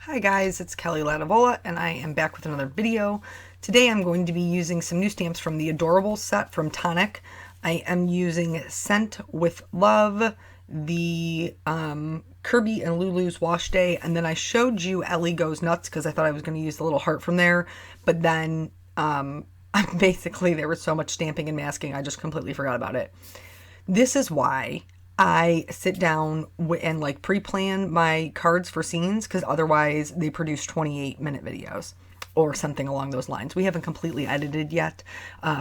Hi guys, it's Kelly Latevola and I am back with another video. Today I'm going to be using some new stamps from the Adorable set from Tonic. I am using Scent with Love, the Kirby and Lulu's Wash Day, and then I showed you Ellie Goes Nuts because I thought I was going to use the little heart from there, but then basically there was so much stamping and masking I just completely forgot about it. This is why I sit down and like pre-plan my cards for scenes, because otherwise they produce 28-minute videos or something along those lines. We haven't completely edited yet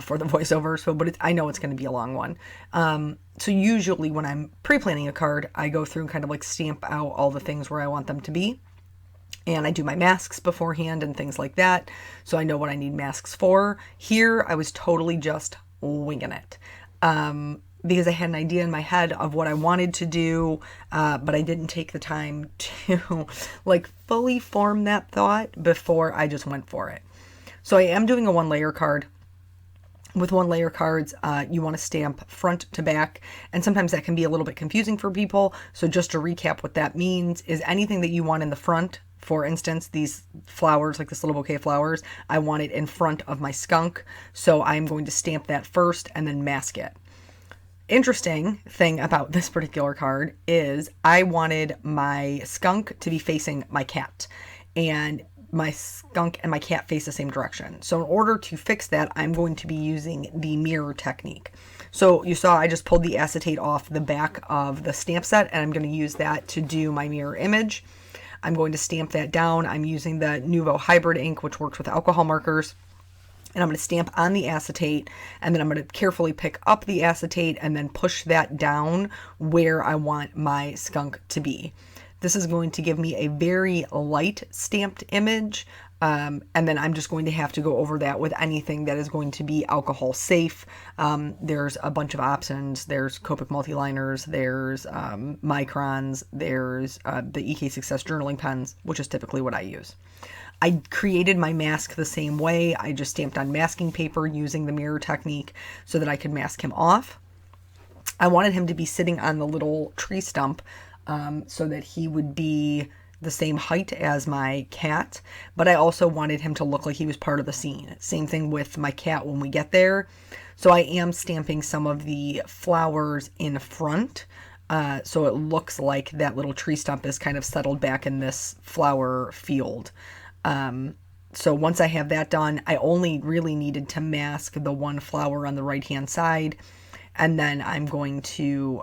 for the voiceover, but I know it's going to be a long one. So usually when I'm pre-planning a card, I go through and kind of like stamp out all the things where I want them to be. And I do my masks beforehand and things like that, so I know what I need masks for. Here, I was totally just winging it. Because I had an idea in my head of what I wanted to do, but I didn't take the time to like fully form that thought before I just went for it. So I am doing a one layer card. With one layer cards, you want to stamp front to back, and sometimes that can be a little bit confusing for people. So just to recap, what that means is anything that you want in the front, for instance, these flowers, like this little bouquet of flowers, I want it in front of my skunk. So I'm going to stamp that first and then mask it. Interesting thing about this particular card is I wanted my skunk to be facing my cat, and my skunk and my cat face the same direction. So in order to fix that, I'm going to be using the mirror technique. So you saw I just pulled the acetate off the back of the stamp set, and I'm going to use that to do my mirror image. I'm going to stamp that down. I'm using the Nouveau hybrid ink, which works with alcohol markers. And I'm going to stamp on the acetate, and then I'm going to carefully pick up the acetate and then push that down where I want my skunk to be. This is going to give me a very light stamped image, and then I'm just going to have to go over that with anything that is going to be alcohol safe. There's a bunch of options. There's Copic multi-liners, there's microns, there's the EK Success journaling pens, which is typically what I use. I created my mask the same way. I just stamped on masking paper using the mirror technique so that I could mask him off. I wanted him to be sitting on the little tree stump so that he would be the same height as my cat, but I also wanted him to look like he was part of the scene. Same thing with my cat when we get there. So I am stamping some of the flowers in front, so it looks like that little tree stump is kind of settled back in this flower field. So once I have that done, I only really needed to mask the one flower on the right hand side, and then I'm going to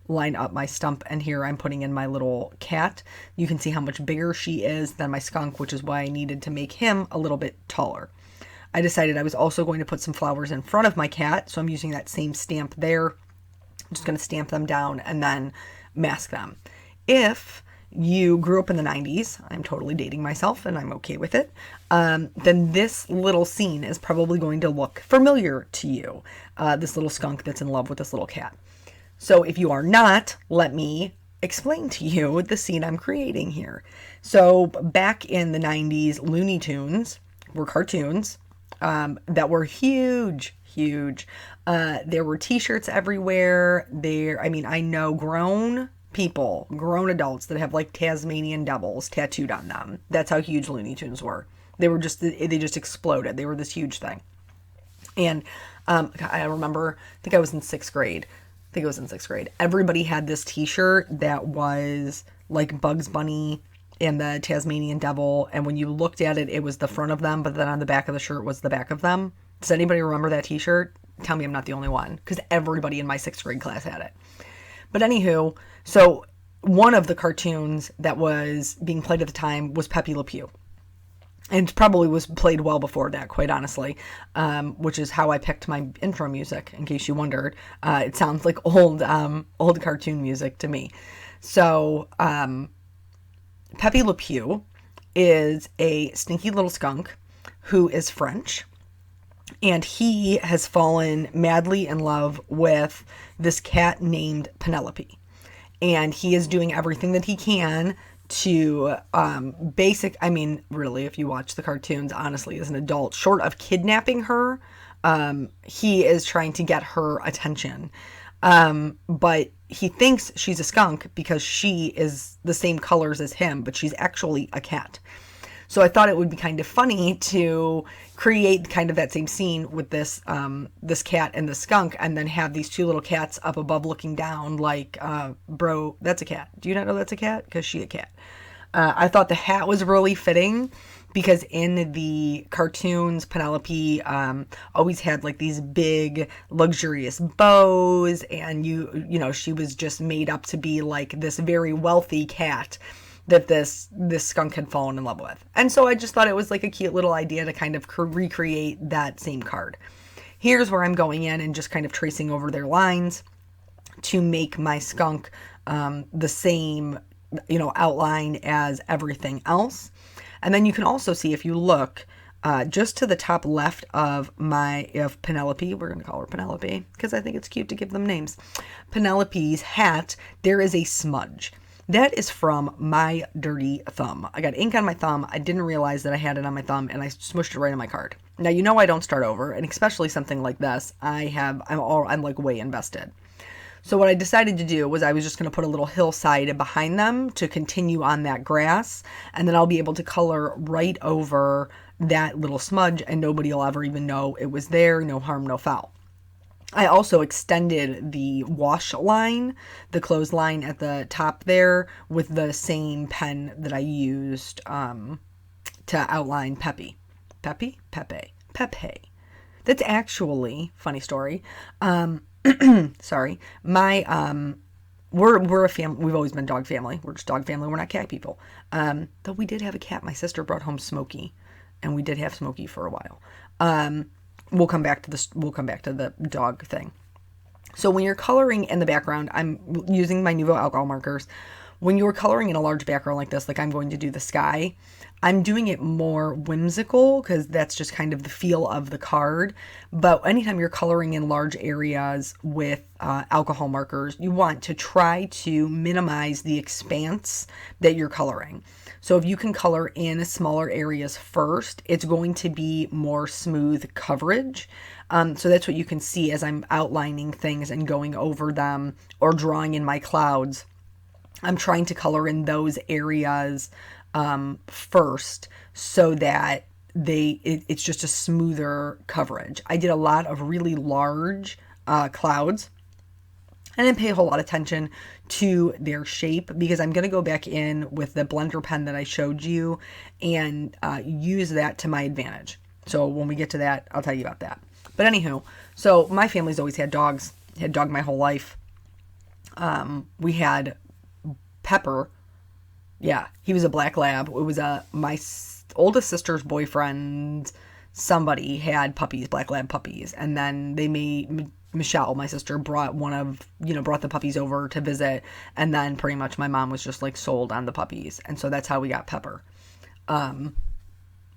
line up my stump, and here I'm putting in my little cat. You can see how much bigger she is than my skunk, which is why I needed to make him a little bit taller. I decided I was also going to put some flowers in front of my cat, so I'm using that same stamp there. I'm just going to stamp them down and then mask them. If you grew up in the 90s, I'm totally dating myself and I'm okay with it, then this little scene is probably going to look familiar to you. This little skunk that's in love with this little cat. So if you are not, let me explain to you the scene I'm creating here. So back in the 90s, Looney Tunes were cartoons that were huge. There were t-shirts everywhere. I know grown people, grown adults that have like Tasmanian devils tattooed on them. That's how huge Looney Tunes were. They just exploded. They were this huge thing. And I remember, I think I was in sixth grade. Everybody had this t-shirt that was like Bugs Bunny and the Tasmanian devil. And when you looked at it, it was the front of them, but then on the back of the shirt was the back of them. Does anybody remember that t-shirt? Tell me I'm not the only one, because everybody in my sixth grade class had it. But anywho, so one of the cartoons that was being played at the time was Pepe Le Pew. And probably was played well before that, quite honestly, which is how I picked my intro music, in case you wondered. It sounds like old cartoon music to me. So Pepe Le Pew is a stinky little skunk who is French. And he has fallen madly in love with this cat named Penelope. And he is doing everything that he can to I mean, really, if you watch the cartoons, honestly, as an adult, short of kidnapping her, he is trying to get her attention. But he thinks she's a skunk because she is the same colors as him, but she's actually a cat. So I thought it would be kind of funny to create kind of that same scene with this this cat and the skunk, and then have these two little cats up above looking down like, bro, that's a cat. Do you not know that's a cat? Because she a cat. I thought the hat was really fitting because in the cartoons, Penelope always had like these big, luxurious bows, and you know, she was just made up to be like this very wealthy cat that this skunk had fallen in love with. And so I just thought it was like a cute little idea to kind of recreate that same card. Here's where I'm going in and just kind of tracing over their lines to make my skunk the same, you know, outline as everything else. And then you can also see, if you look just to the top left of Penelope, we're going to call her Penelope because I think it's cute to give them names. Penelope's hat, there is a smudge. That is from my dirty thumb. I got ink on my thumb. I didn't realize that I had it on my thumb, and I smushed it right on my card. Now, you know I don't start over, and especially something like this, I'm like way invested. So what I decided to do was I was just going to put a little hillside behind them to continue on that grass, and then I'll be able to color right over that little smudge, and nobody will ever even know it was there. No harm, no foul. I also extended the wash line, the clothesline at the top there, with the same pen that I used to outline Pepe. Pepe? Pepe. Pepe. That's actually, funny story, sorry, we're a family, we've always been dog family, we're just dog family, we're not cat people, though we did have a cat. My sister brought home Smokey, and we did have Smokey for a while. We'll come back to the dog thing. So when you're coloring in the background, I'm using my Nuvo Alcohol Markers. When you're coloring in a large background like this, like I'm going to do the sky, I'm doing it more whimsical because that's just kind of the feel of the card. But anytime you're coloring in large areas with alcohol markers, you want to try to minimize the expanse that you're coloring. So if you can color in smaller areas first, it's going to be more smooth coverage. So that's what you can see as I'm outlining things and going over them or drawing in my clouds. I'm trying to color in those areas first so that it's just a smoother coverage. I did a lot of really large clouds. I didn't pay a whole lot of attention to their shape because I'm going to go back in with the blender pen that I showed you and use that to my advantage. So when we get to that, I'll tell you about that. But anywho, so my family's always had dogs. Had dog my whole life. We had Pepper. Yeah, he was a black lab. It was my oldest sister's boyfriend. Somebody had puppies, black lab puppies, and then they made Michelle, my sister, brought the puppies over to visit, and then pretty much my mom was just like sold on the puppies, and so that's how we got Pepper.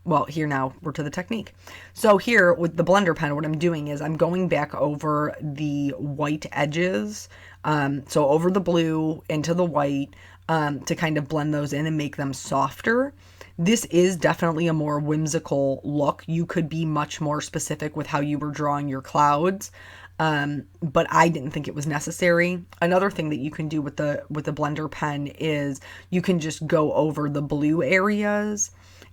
Well, here now we're to the technique. So here with the blender pen, what I'm doing is I'm going back over the white edges, so over the blue into the white, to kind of blend those in and make them softer. This is definitely a more whimsical look. You could be much more specific with how you were drawing your clouds, but I didn't think it was necessary. Another thing that you can do with the blender pen is you can just go over the blue areas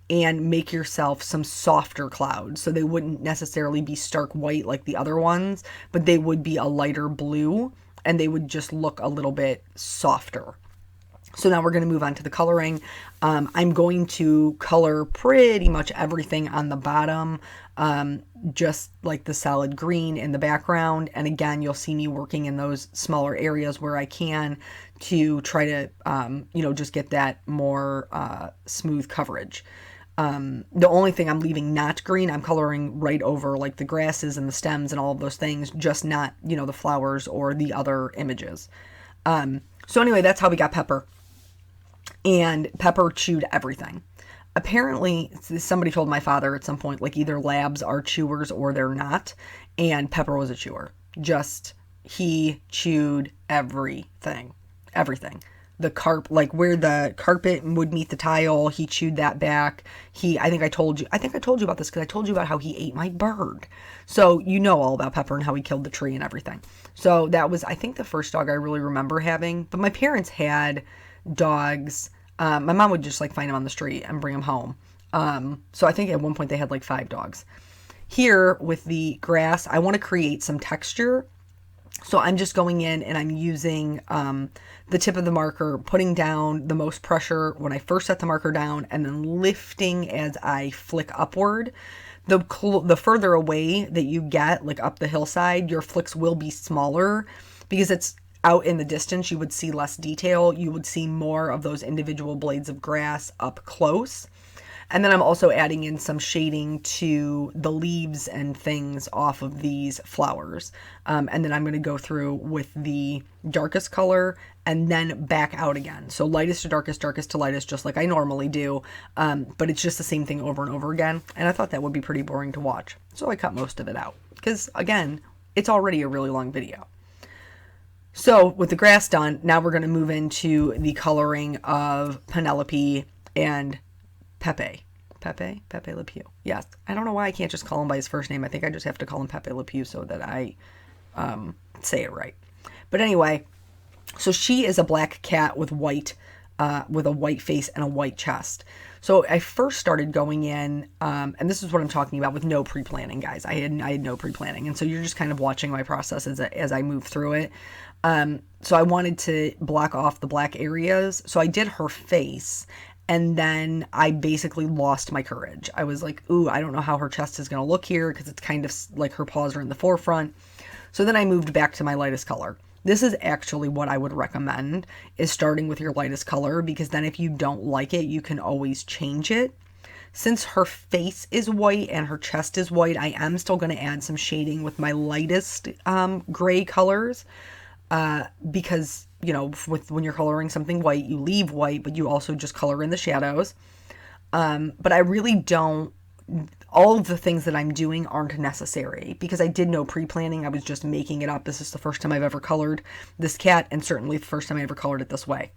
and make yourself some softer clouds. So they wouldn't necessarily be stark white like the other ones, but they would be a lighter blue and they would just look a little bit softer. So now we're going to move on to the coloring. I'm going to color pretty much everything on the bottom, just like the solid green in the background. And again, you'll see me working in those smaller areas where I can to try to, just get that more smooth coverage. The only thing I'm leaving not green, I'm coloring right over like the grasses and the stems and all of those things, just not, the flowers or the other images. So anyway, that's how we got Pepper. And Pepper chewed everything. Apparently, somebody told my father at some point, like either labs are chewers or they're not. And Pepper was a chewer. He chewed everything. Everything. like where the carpet would meet the tile. He chewed that back. I think I told you about this because I told you about how he ate my bird. So you know all about Pepper and how he killed the tree and everything. So that was, I think, the first dog I really remember having. But my parents had dogs. My mom would just like find them on the street and bring them home. So I think at one point they had like 5 dogs. Here with the grass, I want to create some texture. So I'm just going in and I'm using the tip of the marker, putting down the most pressure when I first set the marker down, and then lifting as I flick upward. The further away that you get, like up the hillside, your flicks will be smaller because it's out in the distance. You would see less detail. You would see more of those individual blades of grass up close. And then I'm also adding in some shading to the leaves and things off of these flowers. And then I'm going to go through with the darkest color and then back out again. So lightest to darkest, darkest to lightest, just like I normally do. But it's just the same thing over and over again. And I thought that would be pretty boring to watch. So I cut most of it out because, again, it's already a really long video. So with the grass done, now we're going to move into the coloring of Penelope and Pepe Le Pew. Yes. I don't know why I can't just call him by his first name. I think I just have to call him Pepe Le Pew so that I say it right. But anyway, so she is a black cat with a white face and a white chest. So I first started going in, and this is what I'm talking about with no pre-planning, guys. I had no pre-planning. And so you're just kind of watching my process as I move through it. So I wanted to block off the black areas. So I did her face. And then I basically lost my courage. I was like, ooh, I don't know how her chest is going to look here because it's kind of like her paws are in the forefront. So then I moved back to my lightest color. This is actually what I would recommend, is starting with your lightest color, because then if you don't like it, you can always change it. Since her face is white and her chest is white, I am still going to add some shading with my lightest gray colors because, you know, when you're coloring something white, you leave white, but you also just color in the shadows. But I really don't, all of the things that I'm doing aren't necessary because I did no pre-planning. I was just making it up. This is the first time I've ever colored this cat, and certainly the first time I ever colored it this way.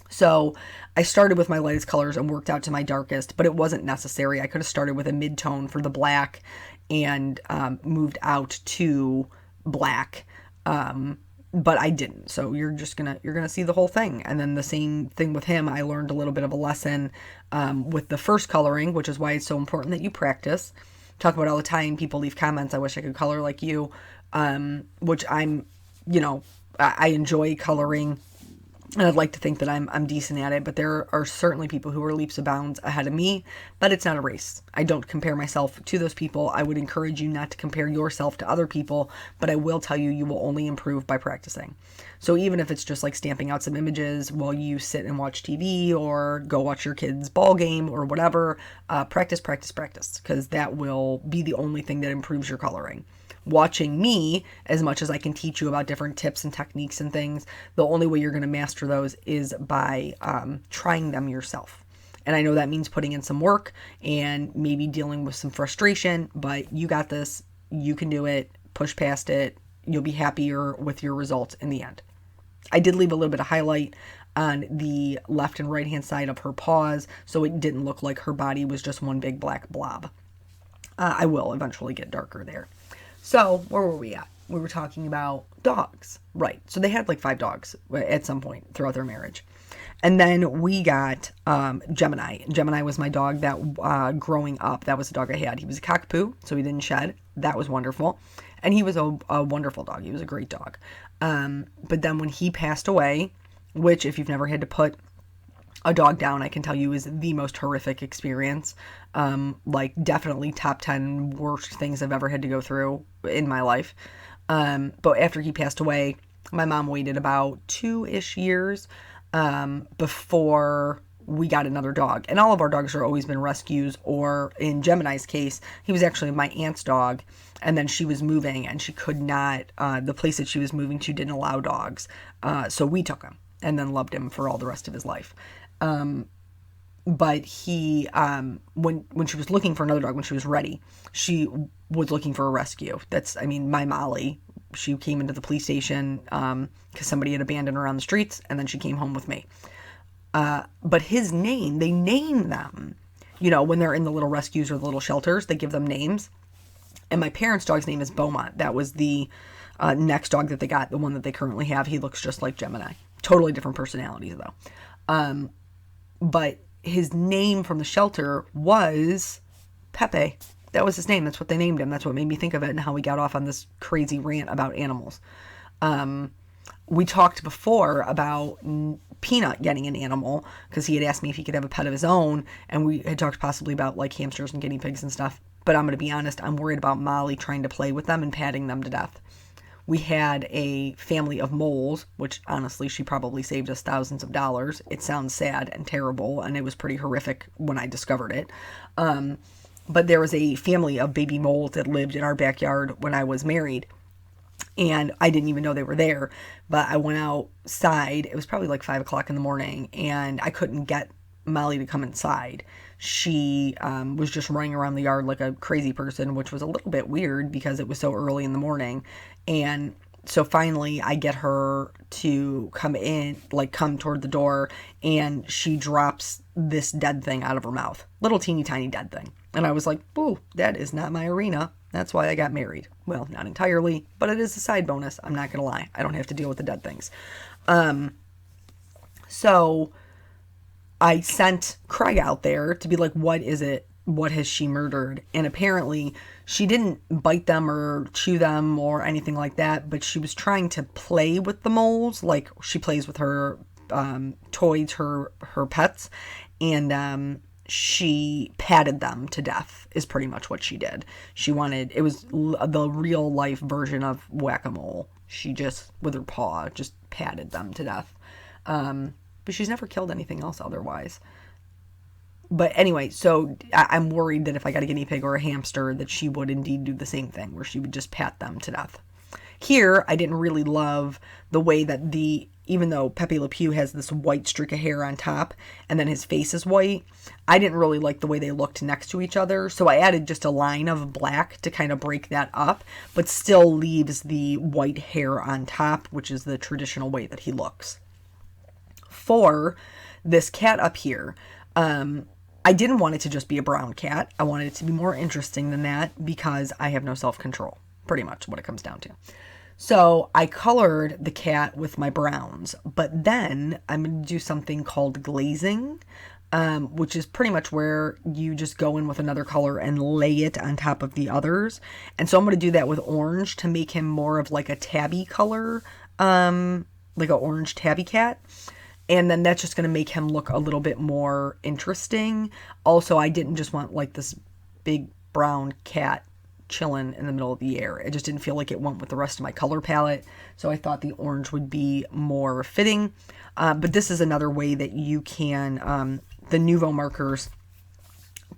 So I started with my lightest colors and worked out to my darkest, but it wasn't necessary. I could have started with a mid-tone for the black and moved out to black. But I didn't. So you're gonna see the whole thing. And then the same thing with him. I learned a little bit of a lesson with the first coloring, which is why it's so important that you practice. Talk about all the time. People leave comments, I wish I could color like you, which I'm, you know, I enjoy coloring. And I'd like to think that I'm decent at it, but there are certainly people who are leaps and bounds ahead of me, but it's not a race. I don't compare myself to those people. I would encourage you not to compare yourself to other people, but I will tell you, you will only improve by practicing. So even if it's just like stamping out some images while you sit and watch TV or go watch your kid's ball game or whatever, practice, because that will be the only thing that improves your coloring. Watching me, as much as I can teach you about different tips and techniques and things, the only way you're going to master those is by trying them yourself. And I know that means putting in some work and maybe dealing with some frustration, but you got this. You can do it. Push past it. You'll be happier with your results in the end. I did leave a little bit of highlight on the left and right hand side of her paws, so it didn't look like her body was just one big black blob. I will eventually get darker there. So, where were we at? We were talking about dogs. Right. So they had like 5 dogs at some point throughout their marriage. And then we got Gemini. Gemini was my dog that growing up, that was the dog I had. He was a cockapoo, so he didn't shed. That was wonderful. And he was a wonderful dog. He was a great dog. But then when he passed away, which if you've never had to put a dog down, I can tell you is the most horrific experience. Like definitely top 10 worst things I've ever had to go through in my life. But after he passed away, my mom waited about 2-ish years before we got another dog. And all of our dogs have always been rescues, or in Gemini's case, he was actually my aunt's dog. And then she was moving and she could not, the place that she was moving to didn't allow dogs. So we took him and then loved him for all the rest of his life. But he, when she was looking for another dog, when she was ready, she was looking for a rescue. My Molly she came into the police station because somebody had abandoned her on the streets, and then she came home with me. But his name, they name them. When they're in the little rescues or the little shelters, they give them names. And my parents' dog's name is Beaumont. That was the next dog that they got, the one that they currently have. He looks just like Gemini. Totally different personalities, though. But his name from the shelter was Pepe. That was his name. That's what they named him. That's what made me think of it and how we got off on this crazy rant about animals. We talked before about Peanut getting an animal because he had asked me if he could have a pet of his own, and we had talked possibly about like hamsters and guinea pigs and stuff. But I'm going to be honest, I'm worried about Molly trying to play with them and patting them to death. We had a family of moles, which honestly, she probably saved us thousands of dollars. It sounds sad and terrible, and it was pretty horrific when I discovered it. But there was a family of baby moles that lived in our backyard when I was married. And I didn't even know they were there, but I went outside. It was probably like 5 o'clock in the morning, and I couldn't get Molly to come inside. She was just running around the yard like a crazy person, which was a little bit weird because it was so early in the morning. And so finally I get her to come in, like come toward the door, and she drops this dead thing out of her mouth. Little teeny tiny dead thing. And I was like, ooh, that is not my arena. That's why I got married. Well, not entirely, but it is a side bonus. I'm not going to lie. I don't have to deal with the dead things. So I sent Craig out there to be like, what is it? What has she murdered? And apparently she didn't bite them or chew them or anything like that, but she was trying to play with the moles. Like she plays with her toys, her pets. And she patted them to death is pretty much what she did. It was the real life version of whack-a-mole. She just, with her paw, just patted them to death. But she's never killed anything else otherwise. But anyway, so I'm worried that if I got a guinea pig or a hamster, that she would indeed do the same thing, where she would just pat them to death. Here, I didn't really love the way that even though Pepe Le Pew has this white streak of hair on top, and then his face is white, I didn't really like the way they looked next to each other, so I added just a line of black to kind of break that up, but still leaves the white hair on top, which is the traditional way that he looks. For this cat up here, I didn't want it to just be a brown cat. I wanted it to be more interesting than that because I have no self-control. Pretty much what it comes down to. So I colored the cat with my browns, but then I'm going to do something called glazing, which is pretty much where you just go in with another color and lay it on top of the others. And so I'm going to do that with orange to make him more of like a tabby color, like an orange tabby cat. And then that's just going to make him look a little bit more interesting. Also, I didn't just want like this big brown cat chilling in the middle of the air. It just didn't feel like it went with the rest of my color palette. So I thought the orange would be more fitting. But this is another way that you can, the Nouveau markers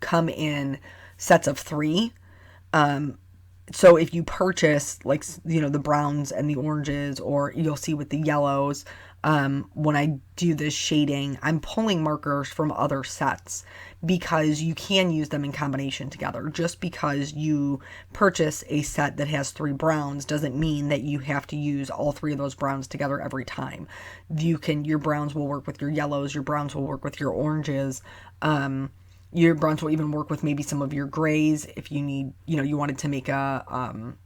come in sets of 3. So if you purchase like, the browns and the oranges, or you'll see with the yellows, when I do this shading, I'm pulling markers from other sets because you can use them in combination together. Just because you purchase a set that has 3 browns doesn't mean that you have to use all 3 of those browns together every time. Your browns will work with your yellows, your browns will work with your oranges, your browns will even work with maybe some of your grays if you need, you wanted to make a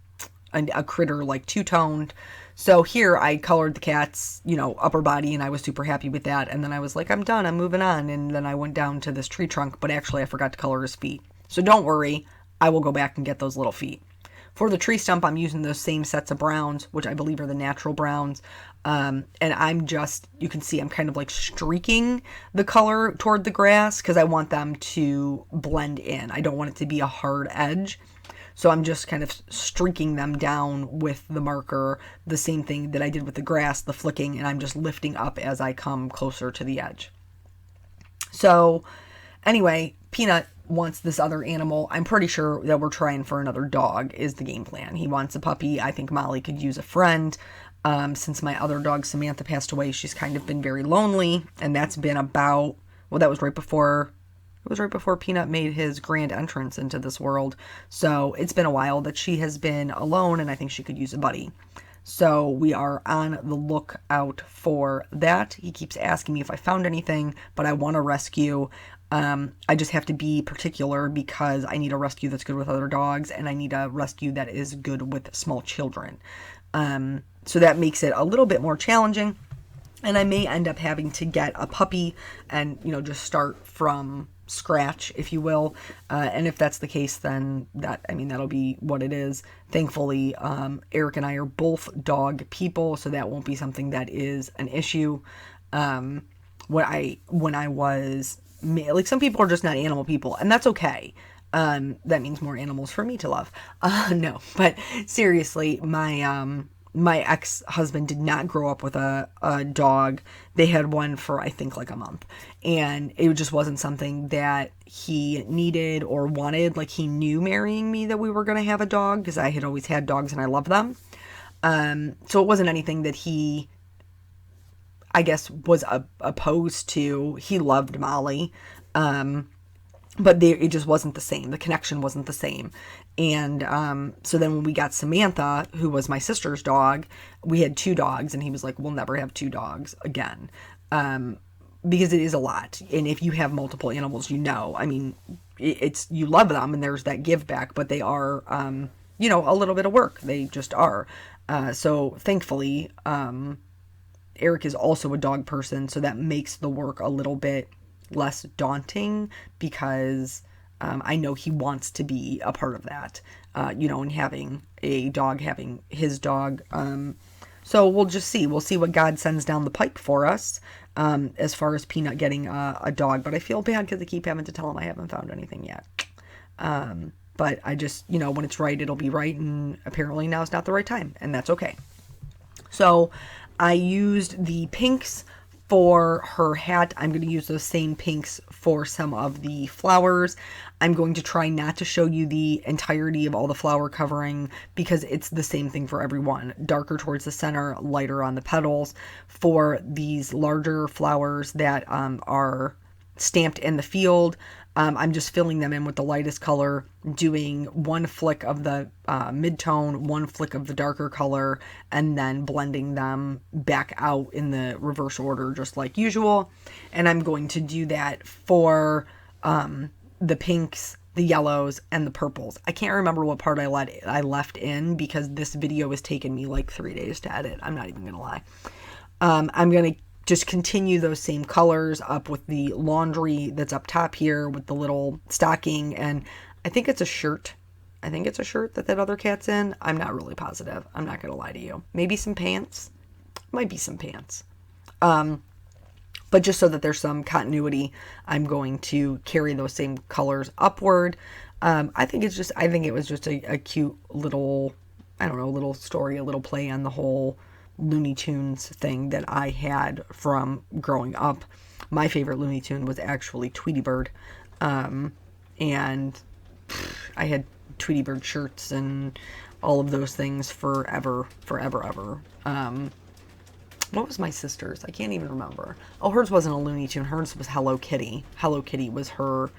critter like two-toned. So here I colored the cat's, upper body, and I was super happy with that. And then I was like, I'm done, I'm moving on. And then I went down to this tree trunk, but actually I forgot to color his feet. So don't worry, I will go back and get those little feet. For the tree stump, I'm using those same sets of browns, which I believe are the natural browns. And you can see I'm kind of like streaking the color toward the grass because I want them to blend in. I don't want it to be a hard edge. So I'm just kind of streaking them down with the marker, the same thing that I did with the grass, the flicking, and I'm just lifting up as I come closer to the edge. So anyway, Peanut wants this other animal. I'm pretty sure that we're trying for another dog is the game plan. He wants a puppy. I think Molly could use a friend. Since my other dog, Samantha, passed away, she's kind of been very lonely, and that's been that was right before, it It was right before Peanut made his grand entrance into this world. So it's been a while that she has been alone, and I think she could use a buddy. So we are on the lookout for that. He keeps asking me if I found anything, but I want to rescue. I just have to be particular because I need a rescue that's good with other dogs, and I need a rescue that is good with small children. So that makes it a little bit more challenging. And I may end up having to get a puppy and, just start from scratch, if you will. And if that's the case, then that'll be what it is. Thankfully, Eric and I are both dog people, so that won't be something that is an issue. When I was, like, some people are just not animal people, and that's okay. That means more animals for me to love. No, but seriously, my ex-husband did not grow up with a dog. They had one for, I think, like a month. And it just wasn't something that he needed or wanted. Like, he knew marrying me that we were going to have a dog because I had always had dogs and I loved them. So it wasn't anything that he, I guess, was opposed to. He loved Molly. But it just wasn't the same. The connection wasn't the same. And so then when we got Samantha, who was my sister's dog, we had 2 dogs, and he was like, we'll never have 2 dogs again. Because it is a lot. And if you have multiple animals, it's you love them, and there's that give back, but they are, a little bit of work. They just are. So thankfully, Eric is also a dog person, so that makes the work a little bit less daunting because I know he wants to be a part of that, and having a dog, having his dog. So we'll just see. We'll see what God sends down the pipe for us as far as Peanut getting a dog. But I feel bad because I keep having to tell him I haven't found anything yet. But I just, when it's right, it'll be right. And apparently now is not the right time, and that's okay. So I used the pinks for her hat. I'm going to use those same pinks for some of the flowers. I'm going to try not to show you the entirety of all the flower covering because it's the same thing for everyone. Darker towards the center, lighter on the petals. For these larger flowers that are stamped in the field, I'm just filling them in with the lightest color, doing one flick of the mid-tone, one flick of the darker color, and then blending them back out in the reverse order, just like usual. And I'm going to do that for the pinks, the yellows, and the purples. I can't remember what part I left in because this video has taken me like 3 days to edit. I'm not even going to lie. I'm going to just continue those same colors up with the laundry that's up top here with the little stocking, and I think it's a shirt. I think it's a shirt that other cat's in. I'm not really positive. I'm not going to lie to you. Maybe some pants. Might be some pants. But just so that there's some continuity, I'm going to carry those same colors upward. I think it was just a cute little, little story, a little play on the whole Looney Tunes thing that I had from growing up. My favorite Looney Tune was actually Tweety Bird. And I had Tweety Bird shirts and all of those things forever. What was my sister's? I can't even remember. Oh, hers wasn't a Looney Tune. Hers was Hello Kitty. Hello Kitty was her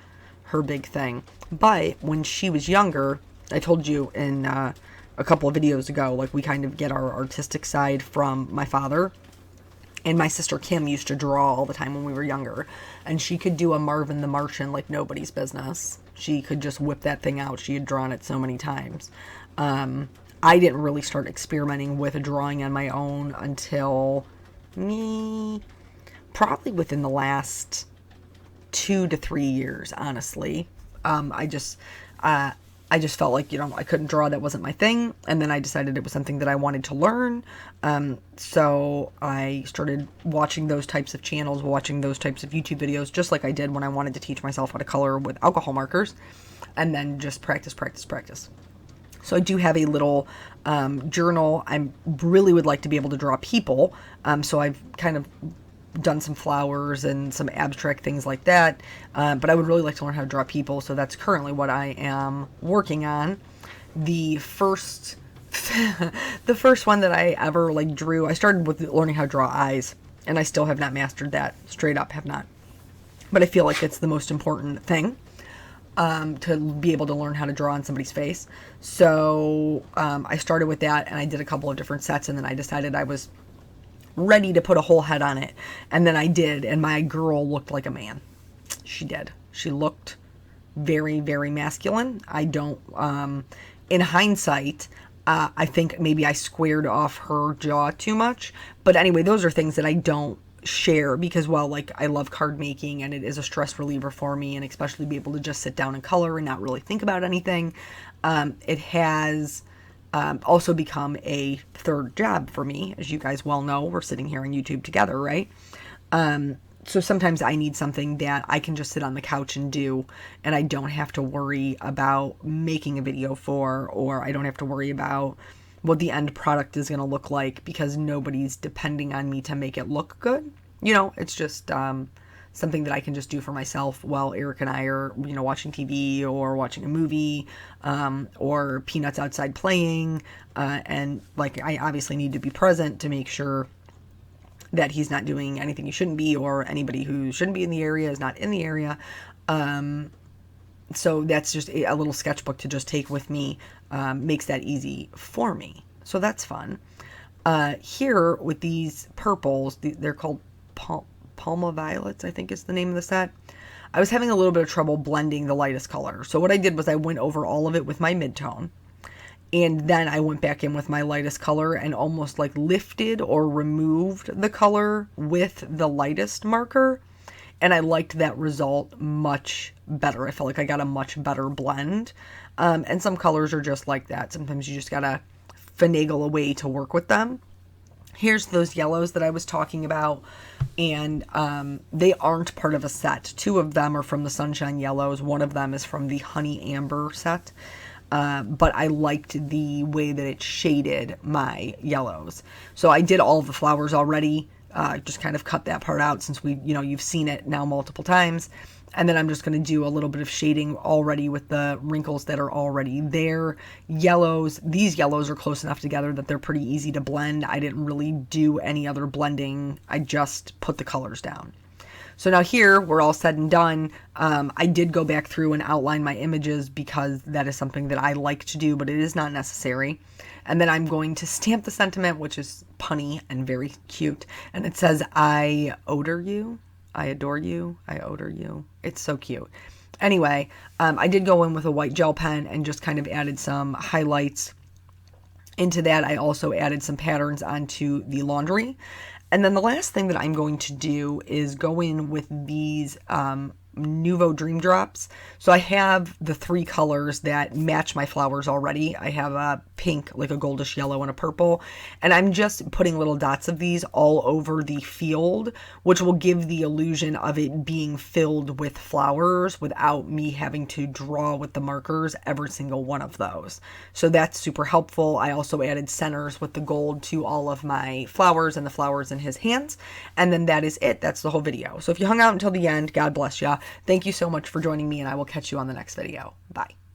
big thing. But when she was younger, I told you in a couple of videos ago, like, we kind of get our artistic side from my father. And my sister Kim used to draw all the time when we were younger. And she could do a Marvin the Martian like nobody's business. She could just whip that thing out. She had drawn it so many times. I didn't really start experimenting with drawing on my own until probably within the last 2 to 3 years, honestly. I just felt like, I couldn't draw. That wasn't my thing. And then I decided it was something that I wanted to learn. So I started watching those types of channels, watching those types of YouTube videos, just like I did when I wanted to teach myself how to color with alcohol markers, and then just practice. So I do have a little journal. I really would like to be able to draw people. So I've kind of done some flowers and some abstract things like that. But I would really like to learn how to draw people. So that's currently what I am working on. The first one that I ever drew, I started with learning how to draw eyes, and I still have not mastered that. Straight up have not. but I feel like it's the most important thing. To be able to learn how to draw on somebody's face. So I started with that, and I did a couple of different sets, and then I decided I was ready to put a whole head on it. And then I did, and my girl looked like a man. She did. She looked very, very masculine. I don't, in hindsight, I think maybe I squared off her jaw too much. But anyway, those are things that I don't share because, well, like, I love card making and it is a stress reliever for me, and especially be able to just sit down and color and not really think about anything. It has also become a third job for me. As you guys well know, we're sitting here on YouTube together, right? So sometimes I need something that I can just sit on the couch and do, and I don't have to worry about making a video for, or I don't have to worry about what the end product is going to look like, because nobody's depending on me to make it look good. You know, it's just something that I can just do for myself while Eric and I are, you know, watching TV or watching a movie, or Peanuts outside playing. And like, I obviously need to be present to make sure that he's not doing anything he shouldn't be, or anybody who shouldn't be in the area is not in the area. So that's just a little sketchbook to just take with me, makes that easy for me. So that's fun. Here with these purples, they're called Palma Violets, I think is the name of the set. I was having a little bit of trouble blending the lightest color. So what I did was I went over all of it with my mid-tone, and then I went back in with my lightest color and almost like lifted or removed the color with the lightest marker. And I liked that result much better. I felt like I got a much better blend. And some colors are just like that. Sometimes you just gotta finagle a way to work with them. Here's those yellows that I was talking about. And they aren't part of a set. 2 of them are from the Sunshine Yellows. 1 of them is from the Honey Amber set. But I liked the way that it shaded my yellows. So I did all of the flowers already. Just kind of cut that part out since you've seen it now multiple times. And then I'm just going to do a little bit of shading already with the wrinkles that are already there. Yellows, these yellows are close enough together that they're pretty easy to blend. I didn't really do any other blending. I just put the colors down. So now here, we're all said and done. I did go back through and outline my images because that is something that I like to do, but it is not necessary. And then I'm going to stamp the sentiment, which is punny and very cute. And it says, I odor you, I adore you, I odor you. It's so cute. Anyway, I did go in with a white gel pen and just kind of added some highlights into that. I also added some patterns onto the laundry. And then the last thing that I'm going to do is go in with these Nouveau Dream Drops. So I have the 3 colors that match my flowers already. I have a pink, like a goldish yellow, and a purple. And I'm just putting little dots of these all over the field, which will give the illusion of it being filled with flowers without me having to draw with the markers every single one of those. So that's super helpful. I also added centers with the gold to all of my flowers and the flowers in his hands. And then that is it. That's the whole video. So if you hung out until the end, God bless ya. Thank you so much for joining me, and I will catch you on the next video. Bye.